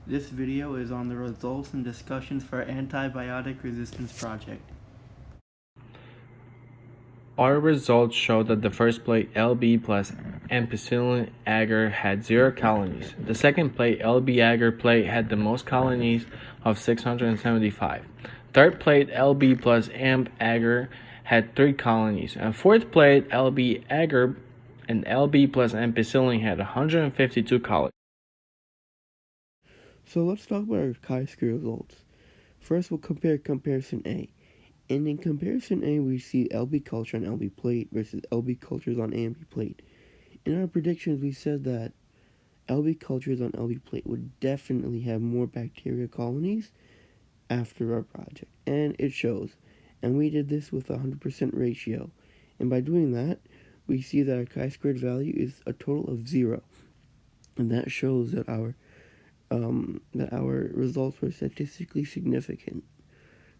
This video is on the results and discussions for our antibiotic resistance project. Our results show that the first plate LB plus ampicillin agar had 0 colonies. The second plate LB agar plate had the most colonies of 675. Third plate LB plus amp agar had 3 colonies. And fourth plate LB agar and LB plus ampicillin had 152 colonies. So let's talk about our chi-square results. First, we'll compare comparison A. And in comparison A, we see LB culture on LB plate versus LB cultures on AMP plate. In our predictions, we said that LB cultures on LB plate would definitely have more bacteria colonies after our project. And it shows. And we did this with a 100% ratio. And by doing that, we see that our chi-squared value is a total of 0. And that shows that our results were statistically significant.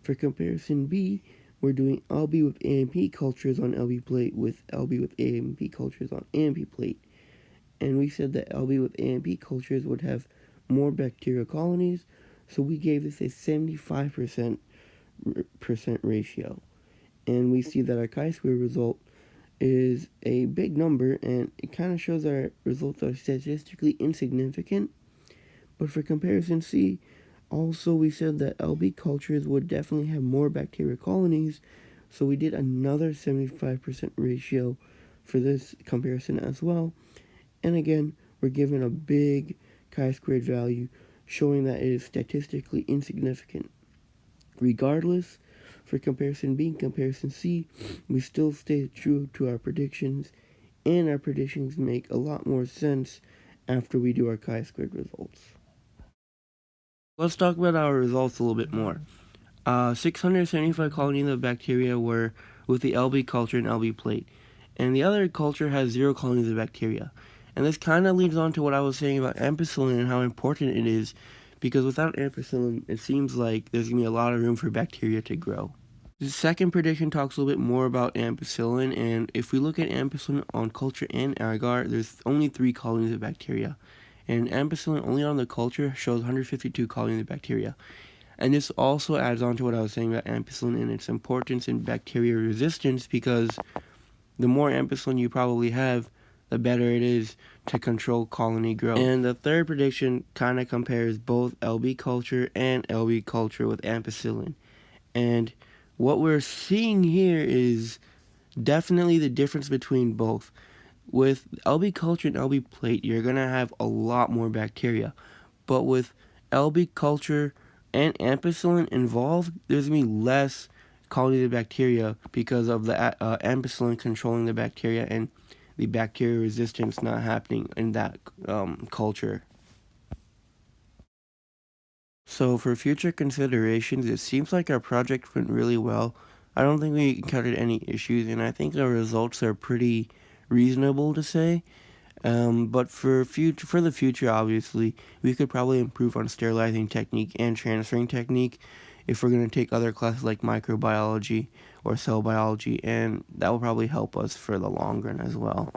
For comparison B, we're doing LB with AMP cultures on LB plate with LB with AMP cultures on AMP plate. And we said that LB with AMP cultures would have more bacterial colonies, so we gave this a 75% ratio. And we see that our chi-square result is a big number, and it kind of shows that our results are statistically insignificant. But for comparison C, also we said that LB cultures would definitely have more bacterial colonies, so we did another 75% ratio for this comparison as well. And again, we're given a big chi-squared value, showing that it is statistically insignificant. Regardless, for comparison B and comparison C, we still stay true to our predictions, and our predictions make a lot more sense after we do our chi-squared results. Let's talk about our results a little bit more. 675 colonies of bacteria were with the LB culture and LB plate, and the other culture has 0 colonies of bacteria. And this kind of leads on to what I was saying about ampicillin and how important it is, because without ampicillin, it seems like there's going to be a lot of room for bacteria to grow. The second prediction talks a little bit more about ampicillin, and if we look at ampicillin on culture and agar, there's only 3 colonies of bacteria. And ampicillin only on the culture shows 152 colonies of bacteria. And this also adds on to what I was saying about ampicillin and its importance in bacteria resistance, because the more ampicillin you probably have, the better it is to control colony growth. And the third prediction kind of compares both LB culture and LB culture with ampicillin. And what we're seeing here is definitely the difference between both. With LB culture and LB plate, you're going to have a lot more bacteria. But with LB culture and ampicillin involved, there's going to be less colonies of bacteria because of the ampicillin controlling the bacteria and the bacteria resistance not happening in that culture. So for future considerations, it seems like our project went really well. I don't think we encountered any issues, and I think our results are pretty reasonable to say. But for the future, obviously, we could probably improve on sterilizing technique and transferring technique if we're going to take other classes like microbiology or cell biology, and that will probably help us for the long run as well.